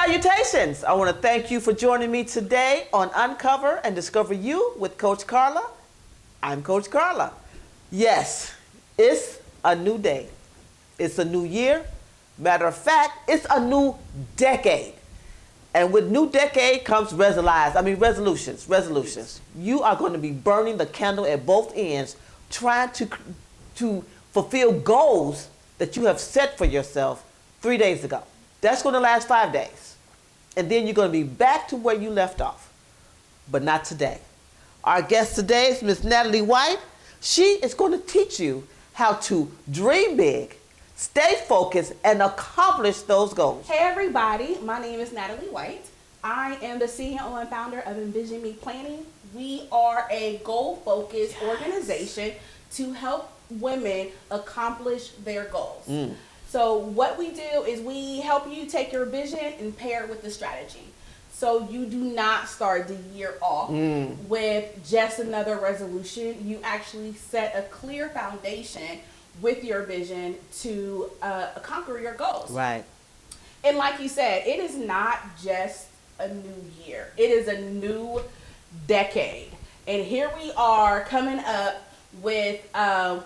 Salutations! I want to thank you for joining me today on Uncover and Discover You with Coach Carla. I'm Coach Carla. Yes, it's a new day. It's a new year. Matter of fact, it's a new decade. And with new decade comes resolutions. You are going to be burning the candle at both ends, trying to fulfill goals that you have set for yourself 3 days ago. That's going to last 5 days. And then you're going to be back to where you left off. But not today. Our guest today is Miss Natalie White. She is going to teach you how to dream big, stay focused, and accomplish those goals. Hey everybody, my name is Natalie White. I am the CEO and founder of EnVision Me Planning. We are a goal-focused organization to help women accomplish their goals. So what we do is we help you take your vision and pair it with the strategy. So you do not start the year off with just another resolution. You actually set a clear foundation with your vision to conquer your goals. Right. And like you said, it is not just a new year. It is a new decade. And here we are coming up with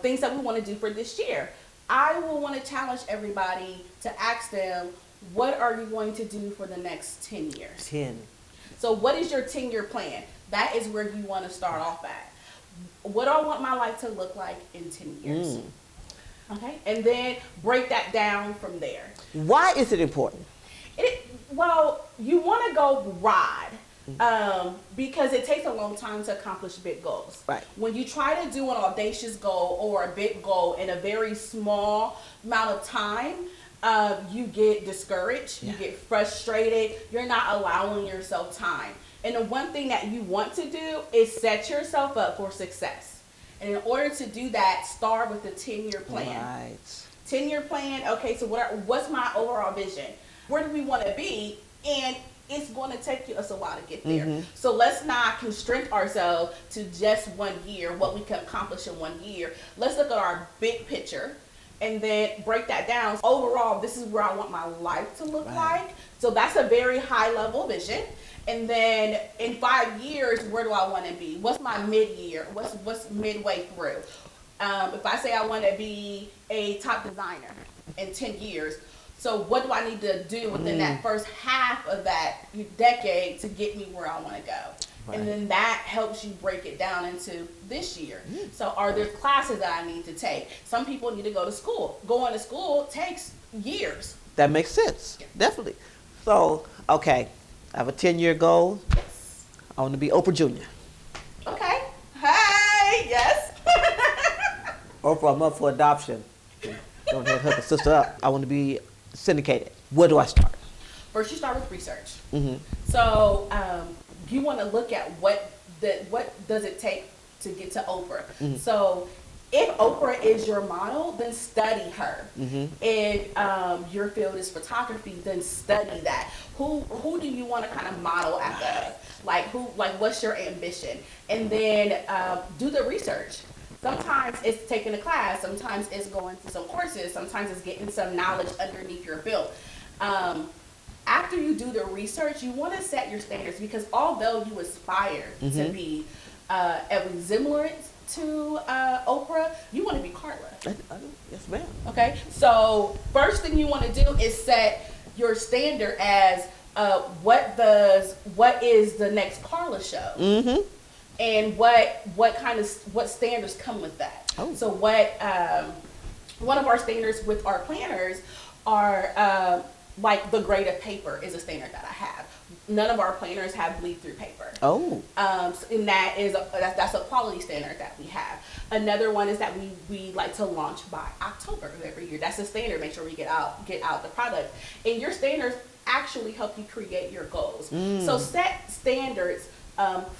things that we want to do for this year. I will want to challenge everybody to ask them, what are you going to do for the next 10 years? 10. So what is your 10-year plan? That is where you want to start off at. What do I want my life to look like in 10 years? Okay, and then break that down from there. Why is it important? Well, you want to go ride because it takes a long time to accomplish big goals. Right. When you try to do an audacious goal or a big goal in a very small amount of time, you get discouraged, you get frustrated, you're not allowing yourself time. And the one thing that you want to do is set yourself up for success. And in order to do that, start with a 10-year plan. Right. 10-year plan, okay, so what's my overall vision? Where do we want to be? And it's going to take us a while to get there. So let's not constrict ourselves to just 1 year, what we can accomplish in 1 year. Let's look at our big picture and then break that down. Overall, this is where I want my life to look like. So that's a very high level vision. And then in 5 years, where do I want to be? What's my mid-year? What's midway through? If I say I want to be a top designer in 10 years, so what do I need to do within that first half of that decade to get me where I want to go? Right. And then that helps you break it down into this year. So are there classes that I need to take? Some people need to go to school. Going to school takes years. That makes sense. Definitely. So, okay, I have a 10-year goal. Yes. I want to be Oprah Jr. Okay. Hey, yes. Oprah, I'm up for adoption. Don't have to hook a sister up. I want to be syndicated. Where do I start? First, you start with research. So you want to look at what does it take to get to Oprah. So if Oprah is your model, then study her. If your field is photography, then study that. Who do you want to kind of model after? Like what's your ambition? And then do the research. Sometimes it's taking a class, sometimes it's going to some courses, sometimes it's getting some knowledge underneath your belt. After you do the research, you want to set your standards, because although you aspire to be a resemblance to Oprah, you want to be Carla. Yes, ma'am. Okay. So first thing you want to do is set your standard as what is the next Carla show? And what standards come with that? So one of our standards with our planners are like the grade of paper is a standard that I have. None of our planners have bleed through paper. And that's a quality standard that we have. Another one is that we like to launch by October of every year. That's a standard. Make sure we get out the product. And your standards actually help you create your goals. So set standards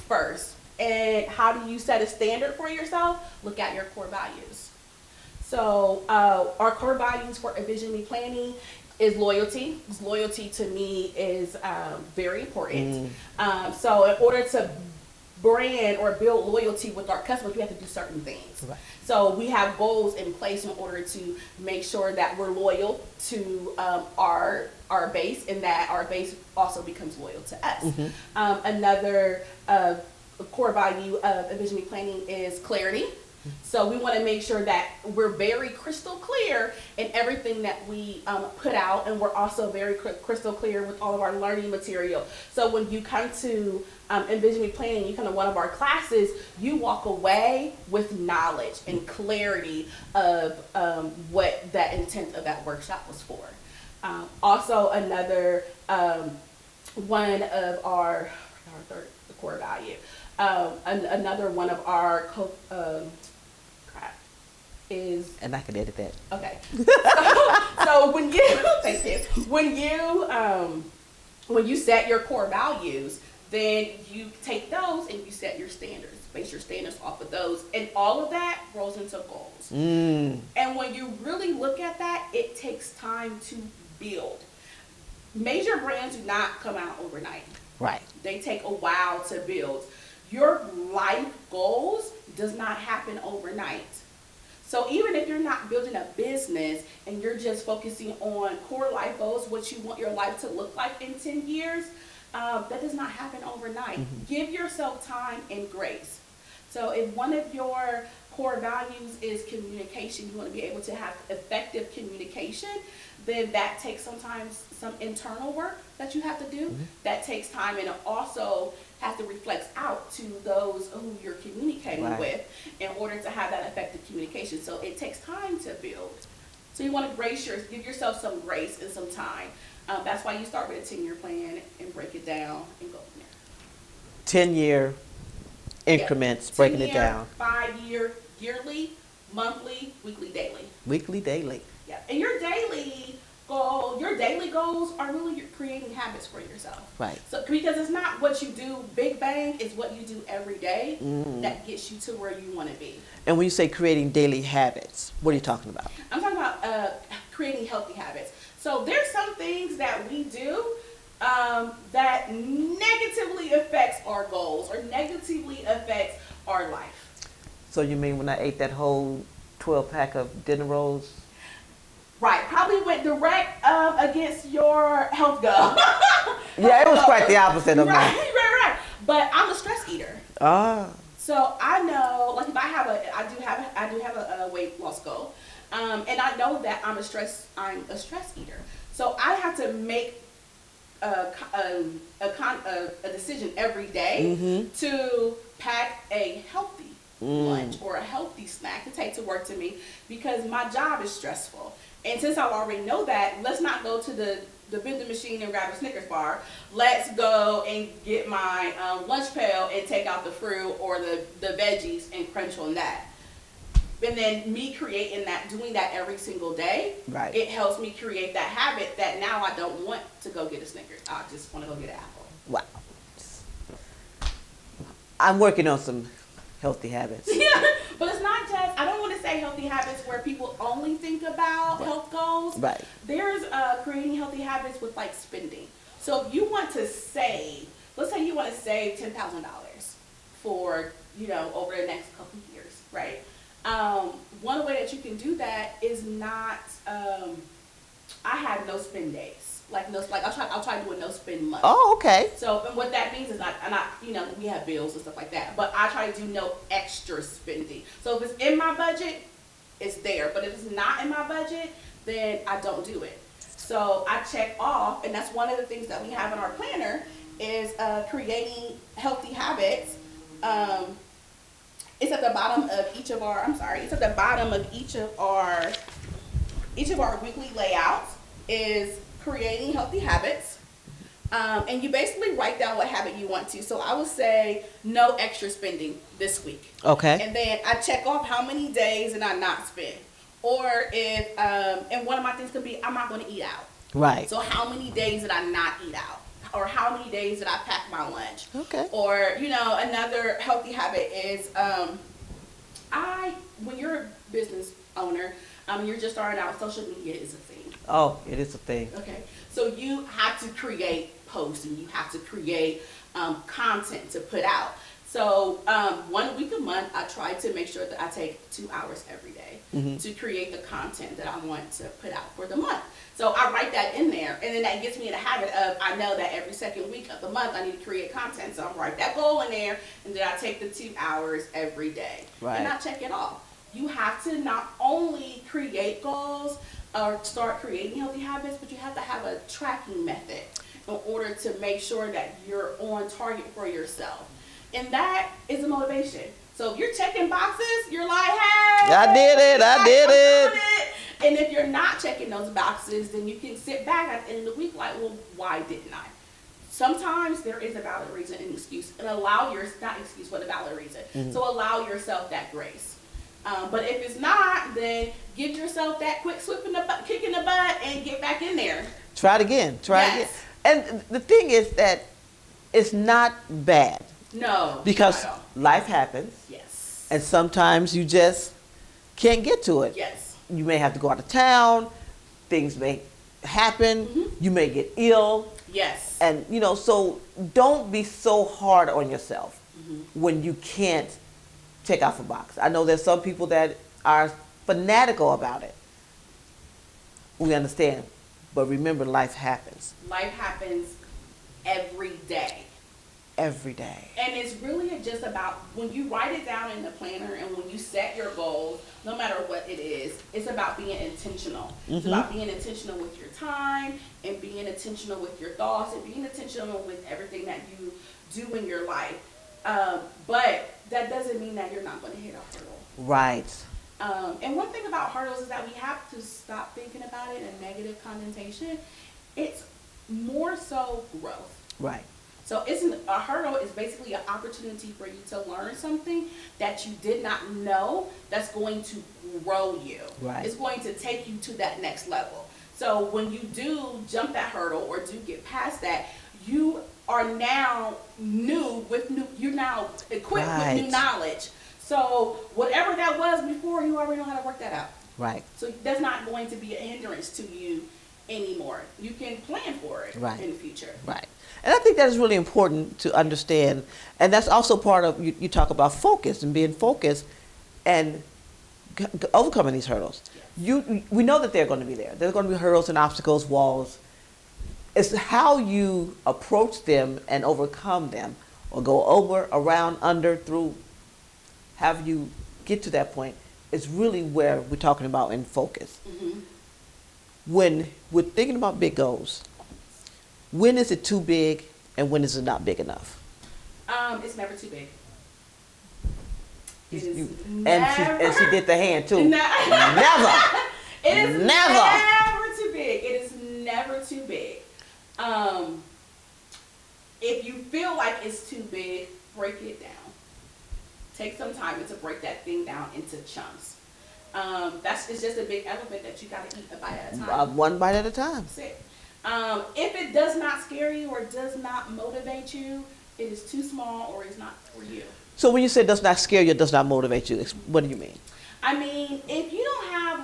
first. And how do you set a standard for yourself? Look at your core values. So our core values for EnVision Me Planning is loyalty. Loyalty to me is very important. So in order to brand or build loyalty with our customers, we have to do certain things. Right. So we have goals in place in order to make sure that we're loyal to our base, and that our base also becomes loyal to us. Another core value of EnVision Me planning is clarity. So we want to make sure that we're very crystal clear in everything that we put out, and we're also very crystal clear with all of our learning material. So when you come to EnVision Me planning, you come to one of our classes, you walk away with knowledge and clarity of what that intent of that workshop was for. Also, another one of our third core value. Another one of our is, and I can edit that. Okay. So when you thank you. When you set your core values, then you take those and you set your standards. Base your standards off of those, and all of that rolls into goals. And when you really look at that, it takes time to build. Major brands do not come out overnight. Right. They take a while to build. Your life goals does not happen overnight. So even if you're not building a business and you're just focusing on core life goals, what you want your life to look like in 10 years, that does not happen overnight. Give yourself time and grace. So if one of your core values is communication, you want to be able to have effective communication, then that takes sometimes some internal work that you have to do. That takes time, and it also has to reflect out to those who you're communicating with in order to have that effective communication. So it takes time to build. So you want to give yourself some grace and some time. That's why you start with a 10-year plan and break it down and go from there. 10-year increments, breaking it down. 5-year, yearly, monthly, weekly, daily. Weekly, daily. Yeah, and your daily goals are really creating habits for yourself. Right. So because it's not what you do big bang, it's what you do every day that gets you to where you want to be. And when you say creating daily habits, what are you talking about? I'm talking about creating healthy habits. So there's some things that we do that negatively affects our goals or negatively affects our life. So you mean when I ate that whole 12-pack of dinner rolls? Right, probably went direct against your health goal. Yeah, it was quite the opposite of mine. Right. But I'm a stress eater. So I know, like if I do have a weight loss goal, and I know that I'm a stress eater. So I have to make a decision every day to pack a healthy lunch or a healthy snack to take to work to me, because my job is stressful. And since I already know that, let's not go to the vending machine and grab a Snickers bar. Let's go and get my lunch pail and take out the fruit or the veggies and crunch on that. And then me creating that, doing that every single day, it helps me create that habit that now I don't want to go get a Snickers. I just want to go get an apple. Wow. I'm working on some healthy habits. Yeah, but it's not just, I don't want to say healthy habits where people only think about health goals. Right. There's creating healthy habits with like spending. So if you want to save, let's say you want to save $10,000 for, over the next couple of years, right? One way that you can do that is not, I have no spend days. I'll try to do a no spend month. Oh, okay. So, and what that means is we have bills and stuff like that, but I try to do no extra spending. So if it's in my budget, it's there. But if it's not in my budget, then I don't do it. So I check off, and that's one of the things that we have in our planner is creating healthy habits. It's at the bottom of each of our, each of our weekly layouts is creating healthy habits. And you basically write down what habit you want to. So I would say no extra spending this week. Okay. And then I check off how many days did I not spend. Or if, and one of my things could be I'm not going to eat out. Right. So how many days did I not eat out? Or how many days did I pack my lunch? Okay. Or, another healthy habit is when you're a business owner, you're just starting out, social media is a thing. Oh, it is a thing. Okay. So you have to create posts and you have to create content to put out. So 1 week a month, I try to make sure that I take 2 hours every day to create the content that I want to put out for the month. So I write that in there, and then that gets me in the habit of, I know that every second week of the month I need to create content. So I write that goal in there, and then I take the 2 hours every day. Right. And I check it off. You have to not only create goals or start creating healthy habits, but you have to have a tracking method in order to make sure that you're on target for yourself. And that is a motivation. So if you're checking boxes, you're like, hey, I did it. I did it. And if you're not checking those boxes, then you can sit back at the end of the week like, well, why didn't I? Sometimes there is a valid reason and excuse, and allow your, not excuse, but a valid reason. So allow yourself that grace. But if it's not, then give yourself that quick kick in the butt and get back in there. Try it again. Try it again. And the thing is that it's not bad. No. Because life happens. Yes. And sometimes you just can't get to it. Yes. You may have to go out of town. Things may happen. You may get ill. Yes. And, you know, so don't be so hard on yourself when you can't check off a box. I know there's some people that are fanatical about it. We understand. But remember, life happens. Life happens every day. Every day. And it's really just about when you write it down in the planner and when you set your goals, no matter what it is, it's about being intentional. It's about being intentional with your time and being intentional with your thoughts and being intentional with everything that you do in your life. But that doesn't mean that you're not going to hit a hurdle. Right. And one thing about hurdles is that we have to stop thinking about it in negative connotation. It's more so growth. Right. So a hurdle is basically an opportunity for you to learn something that you did not know that's going to grow you. Right. It's going to take you to that next level. So when you do jump that hurdle or do get past that, you are now you're now equipped with new knowledge. So whatever that was before, you already know how to work that out. Right. So that's not going to be a hindrance to you anymore. You can plan for it in the future. Right. And I think that is really important to understand. And that's also part of, you talk about focus and being focused and overcoming these hurdles. Yes. We know that they're going to be there. There's going to be hurdles and obstacles, walls. It's how you approach them and overcome them, or go over, around, under, through, have you get to that point, is really where we're talking about in focus. When we're thinking about big goals, when is it too big and when is it not big enough? It's never too big. And she did the hand too. Never. It is never too big. It is never too big. If you feel like it's too big, break it down. Take some time to break that thing down into chunks. It's just a big elephant that you got to eat a bite at a time. One bite at a time. That's it. If it does not scare you or does not motivate you, it is too small or it's not for you. So when you say does not scare you, does not motivate you, what do you mean? I mean, if you don't have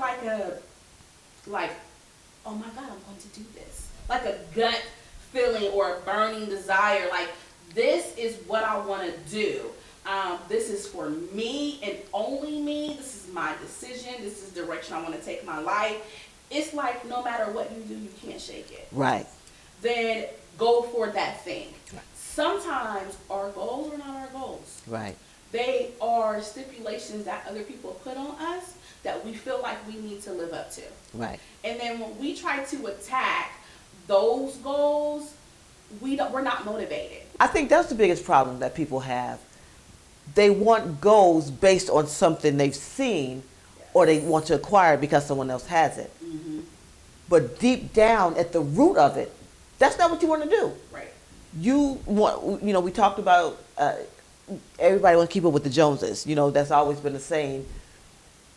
oh my God, I'm going to do this. Like a gut feeling or a burning desire, like this is what I want to do. This is for me and only me. This is my decision. This is the direction I want to take my life. It's like no matter what you do, you can't shake it. Right. Then go for that thing. Right. Sometimes our goals are not our goals. Right. They are stipulations that other people put on us that we feel like we need to live up to. Right. And then when we try to attack those goals, we're not motivated. I think that's the biggest problem that people have. They want goals based on something they've seen, or they want to acquire because someone else has it. Mm-hmm. But deep down at the root of it, that's not what you want to do. Right. You want, we talked about everybody wants to keep up with the Joneses. That's always been the saying.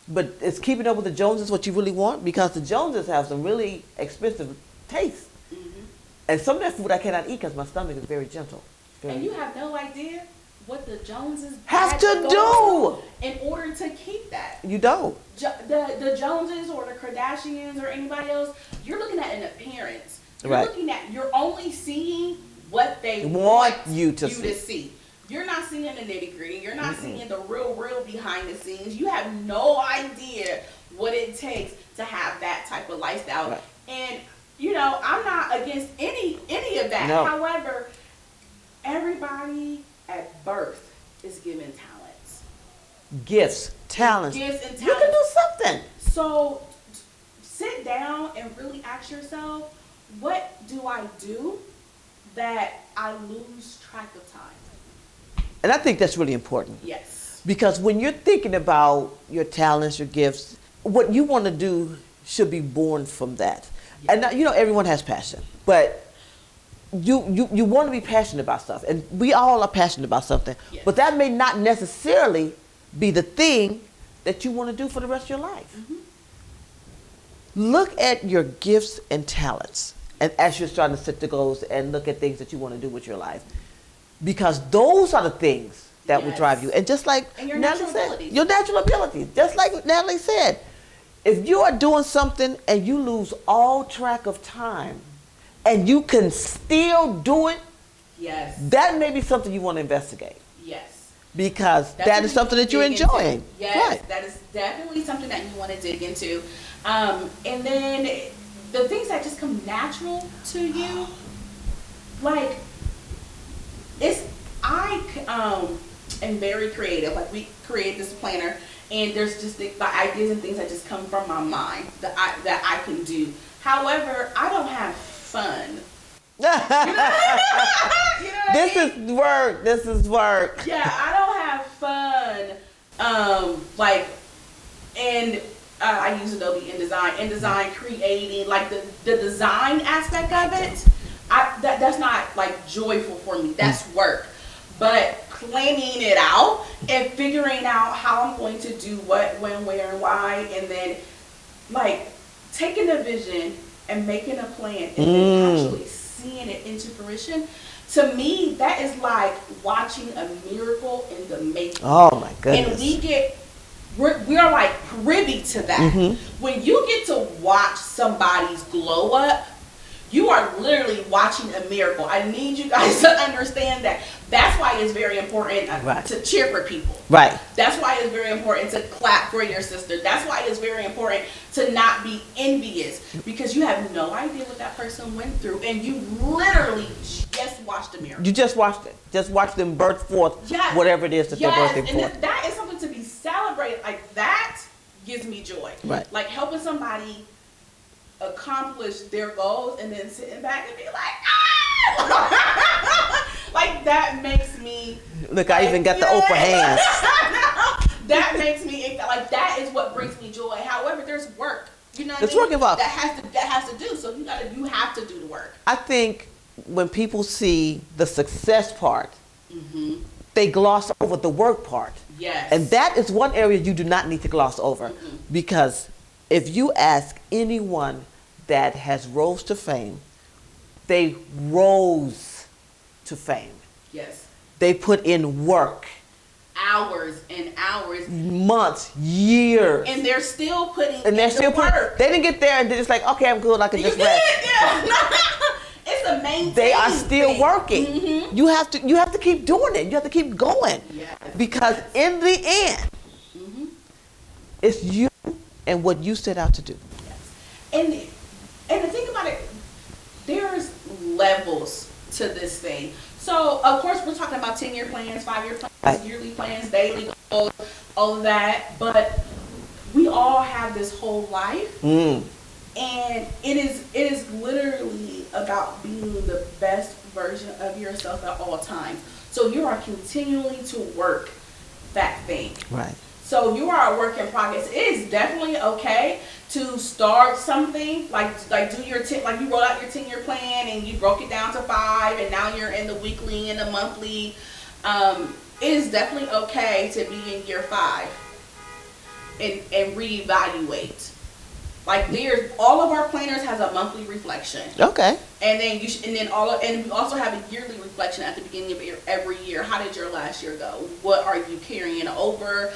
But is keeping up with the Joneses what you really want? Because the Joneses have some really expensive taste. Mm-hmm. And some of that food I cannot eat because my stomach is very gentle. And you have no idea what the Joneses have to do in order to keep that. You don't. The Joneses or the Kardashians or anybody else, you're looking at an appearance. You're only seeing what they want you to see. you're not seeing the nitty gritty. You're not seeing the real behind the scenes. You have no idea what it takes to have that type of lifestyle. Right. And you know, I'm not against any of that. No. However, everybody at birth is given talents. Gifts, talents. Gifts and talents. You can do something. So sit down and really ask yourself, what do I do that I lose track of time? And I think that's really important. Yes. Because when you're thinking about your talents, your gifts, what you want to do should be born from that. Yes. And now, you know, everyone has passion, but you want to be passionate about stuff. And we all are passionate about something. Yes. But that may not necessarily be the thing that you want to do for the rest of your life. Mm-hmm. Look at your gifts and talents, and as you're starting to set the goals and look at things that you want to do with your life, because those are the things that will Yes. drive you. And just like And your Natalie natural said, abilities. your natural abilities, just like Natalie said, if you are doing something and you lose all track of time, and you can still do it, Yes. that may be something you want to investigate, Yes. because That's that is something that you're dig into. enjoying. Yes, Right. that is definitely something that you want to dig into. And then the things that just come natural to you, like am very creative. Like we create this planner, and there's just the ideas and things that just come from my mind that I can do. However, I don't have fun. You know what This I mean? is work. This is work. Yeah, I don't have fun. I use Adobe InDesign creating like the design aspect of it. That's not like joyful for me. That's work. But planning it out and figuring out how I'm going to do what, when, where, and why, and then like taking a vision and making a plan and then actually seeing it into fruition. To me, that is like watching a miracle in the making. Oh my goodness. And we are like privy to that. When you get to watch somebody's glow up, you are literally watching a miracle. I need you guys to understand that. That's why it's very important to cheer for people. Right. That's why it's very important to clap for your sister. That's why it's very important to not be envious, because you have no idea what that person went through, and you literally just watched a miracle. You just watched it. Just watch them birth forth whatever it is that they're birthing forth. And that is something to be celebrated. Like that gives me joy. Right. Like helping somebody accomplish their goals and then sitting back and be like, ah! Like that makes me look. I even got the Oprah hands. That makes me like, that is what brings me joy. However, there's work. You know what There's I mean? work involved. That has to do. So you have to do the work. I think when people see the success part, they gloss over the work part. Yes. And that is one area you do not need to gloss over, because if you ask anyone that has rose to fame, they rose to fame. Yes. They put in work. Hours and hours. Months, years. And they're still putting And they're in still the work. They didn't get there and they're just like, okay, I'm good, I can just rest. Yeah. It's a main They are still thing. working. You have to keep doing it. You have to keep going. Yes. Because in the end, it's you and what you set out to do. Yes. And the thing about it, there's levels to this thing. So of course we're talking about 10-year plans, 5-year plans, yearly plans, daily goals, all of that. But we all have this whole life, and it is literally about being the best version of yourself at all times. So you are continually to work that thing. Right. So you are a work in progress. It is definitely okay to start something like do your like you wrote out your 10-year plan and you broke it down to 5, and now you're in the weekly and the monthly. It is definitely okay to be in year 5 and reevaluate. Like all of our planners has a monthly reflection. Okay. And then and we also have a yearly reflection at the beginning of every year. How did your last year go? What are you carrying over?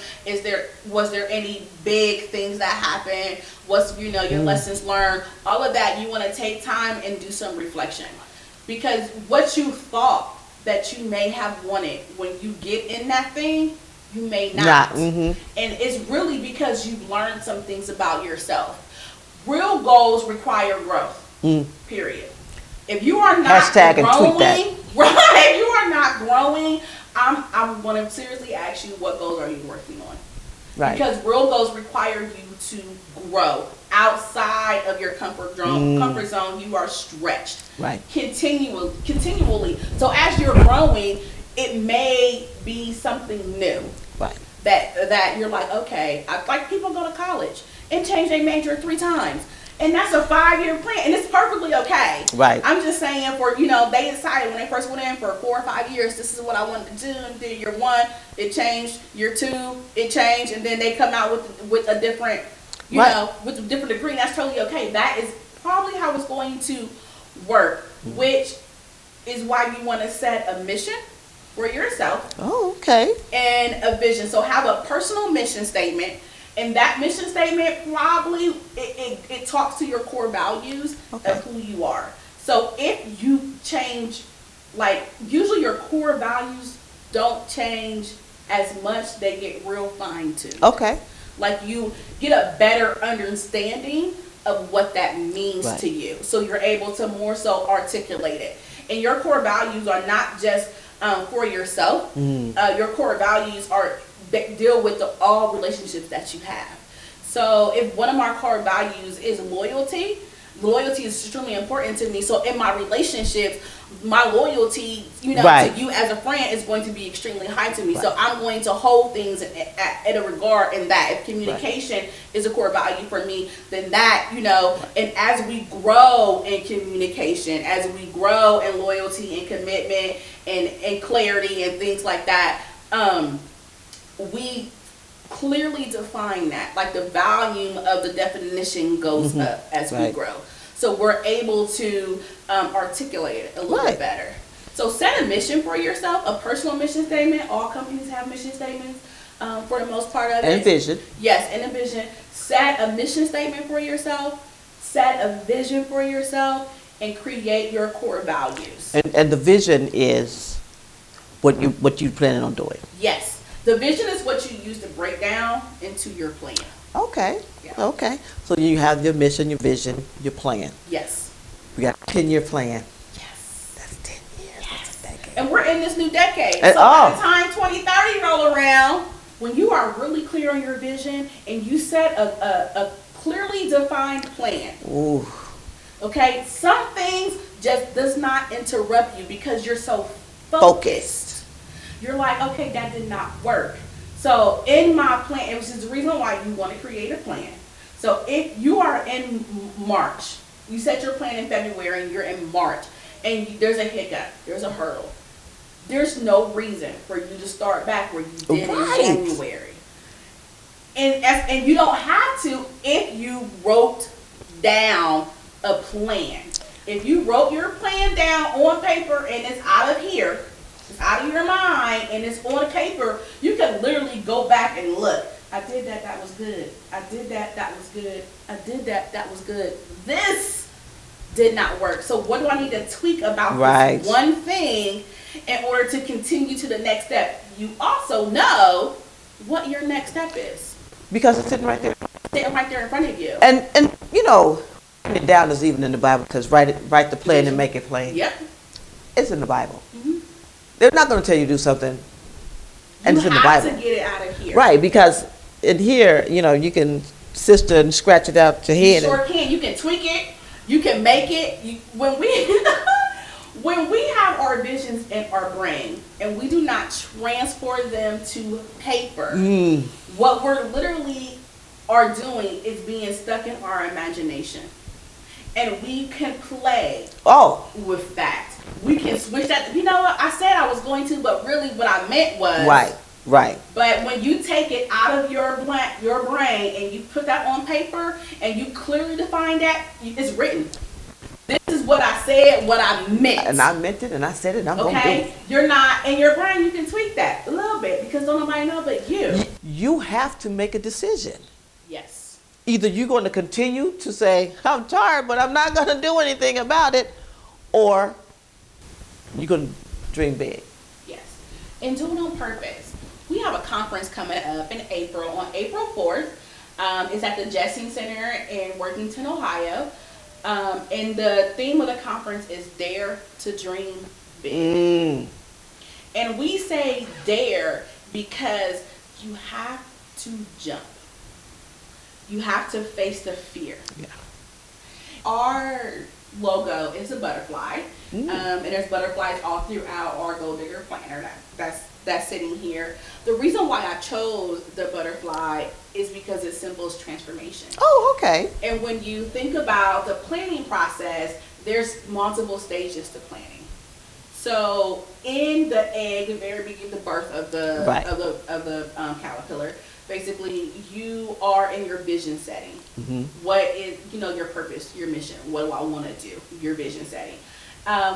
Was there any big things that happened? What's your lessons learned? All of that, you want to take time and do some reflection, because what you thought that you may have wanted when you get in that thing, you may not. And it's really because you've learned some things about yourself. Real goals require growth. Period. If you are not Hashtag growing, and tweet that. right? If you are not growing, I'm going to seriously ask you, what goals are you working on? Right. Because real goals require you to grow outside of your comfort zone. Comfort zone, you are stretched. Right. Continually. So as you're growing, it may be something new. Right. That you're like, okay, like people go to college and change their major 3 times. And that's a 5-year plan, and it's perfectly okay. Right. I'm just saying, for they decided when they first went in for 4 or 5 years, this is what I wanted to do. And then year 1, it changed. Year 2, it changed, and then they come out with a different, with a different degree. And that's totally okay. That is probably how it's going to work, which is why you want to set a mission for yourself. Oh, okay. And a vision. So have a personal mission statement. And that mission statement probably, it talks to your core values of who you are. So if you change, usually your core values don't change as much, they get real fine-tuned. Okay. Like you get a better understanding of what that means to you. So you're able to more so articulate it. And your core values are not just for yourself. Your core values deal with all relationships that you have. So if one of my core values is loyalty is extremely important to me. So in my relationships, my loyalty, to you as a friend is going to be extremely high to me. So I'm going to hold things at a regard in that. If communication is a core value for me, then that, and as we grow in communication, as we grow in loyalty and commitment and clarity and things like that, we clearly define that. Like the volume of the definition goes up as we grow. So we're able to articulate it a little bit better. So set a mission for yourself, a personal mission statement. All companies have mission statements for the most part of it. And vision. Yes, and a vision. Set a mission statement for yourself. Set a vision for yourself. And create your core values. And the vision is what you planning on doing. Yes. The vision is what you use to break down into your plan. Okay. Yeah. Okay. So you have your mission, your vision, your plan. Yes. We got a 10-year plan. Yes. That's 10 years. Yes. That's a decade. And we're in this new decade. And, so by the time 2030 roll around, when you are really clear on your vision and you set a clearly defined plan. Ooh. Okay? Some things just does not interrupt you because you're so focused. You're like, okay, that did not work. So in my plan, which is the reason why you want to create a plan. So if you are in March, you set your plan in February and you're in March, and there's a hiccup, there's a hurdle. There's no reason for you to start back where you did in January. And you don't have to if you wrote down a plan. If you wrote your plan down on paper and it's out of here, it's out of your mind, and it's on paper, you can literally go back and look. I did that was good. I did that was good. I did that was good. This did not work. So what do I need to tweak about this one thing in order to continue to the next step? You also know what your next step is. Because it's sitting right there. Sitting right there in front of you. And writing it down is even in the Bible, because write the plan and make it plain. Yep. It's in the Bible. They're not going to tell you to do something, and it's in the Bible. You have to get it out of here. Right, because in here, you can sister and scratch it out your head. You sure can. You can tweak it. You can make it. When we have our visions in our brain and we do not transfer them to paper, what we're literally are doing is being stuck in our imagination. And we can play with that. We can switch that. You know what? I said I was going to, but really what I meant was... Right. But when you take it out of your brain and you put that on paper and you clearly define that, it's written. This is what I said, what I meant. And I meant it, and I said it, and I'm going to do it. You're not... In your brain, you can tweak that a little bit because don't nobody know but you. You have to make a decision. Yes. Either you're going to continue to say, I'm tired, but I'm not going to do anything about it, or you're going to dream big. Yes. And do it on purpose. We have a conference coming up in April, on April 4th. It's at the Jessing Center in Worthington, Ohio. And the theme of the conference is Dare to Dream Big. And we say dare because you have to jump. You have to face the fear. Yeah. Our logo is a butterfly. And there's butterflies all throughout our Gold Digger planner that's sitting here. The reason why I chose the butterfly is because it symbols transformation. Oh, okay. And when you think about the planning process, there's multiple stages to planning. So in the egg, the very beginning, the birth of the caterpillar, basically you are in your vision setting. What is your purpose, your mission? What do I want to do? Your vision setting.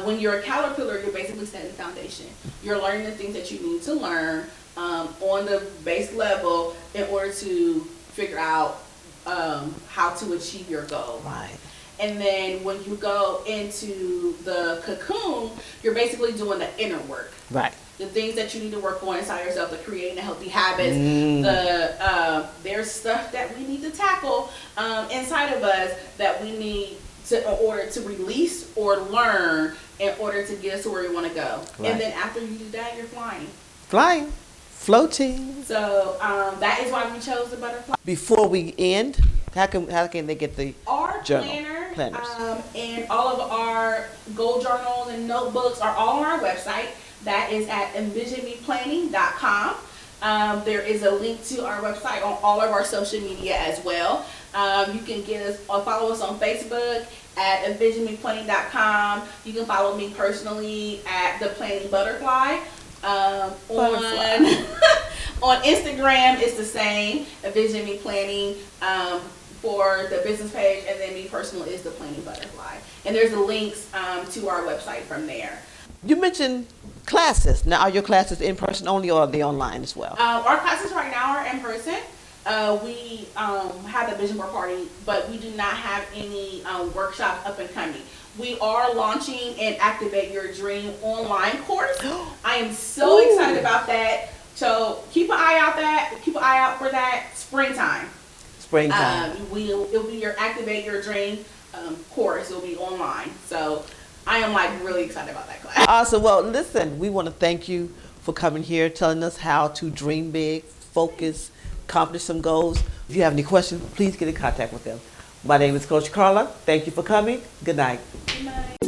When you're a caterpillar, you're basically setting the foundation. You're learning the things that you need to learn on the base level in order to figure out how to achieve your goal. Right. And then when you go into the cocoon, you're basically doing the inner work. Right. The things that you need to work on inside yourself, the creating the healthy habits, there's stuff that we need to tackle inside of us that we need in order to release or learn in order to get us to where we want to go. Right. And then after you do that, you're flying. Flying. Floating. So that is why we chose the butterfly. Before we end, how can they get the Our planners? And all of our goal journals and notebooks are all on our website. That is at EnVisionMePlanning.com. There is a link to our website on all of our social media as well. You can get us or follow us on Facebook at EnVisionMePlanning.com. You can follow me personally at The Planning Butterfly. On Instagram, it's the same, EnVision Me Planning for the business page, and then me personally is The Planning Butterfly. And there's the links to our website from there. You mentioned classes. Now, are your classes in person only, or are they online as well? Our classes right now are in person. We have the vision board party, but we do not have any workshops up and coming. We are launching an Activate Your Dream online course. I am so excited about that. So keep an eye out for that springtime. It'll be your Activate Your Dream course. It'll be online. So I am really excited about that class. Awesome. Well, listen, we want to thank you for coming here, telling us how to dream big, focus, accomplish some goals. If you have any questions, please get in contact with them. My name is Coach Carla. Thank you for coming. Good night. Good night.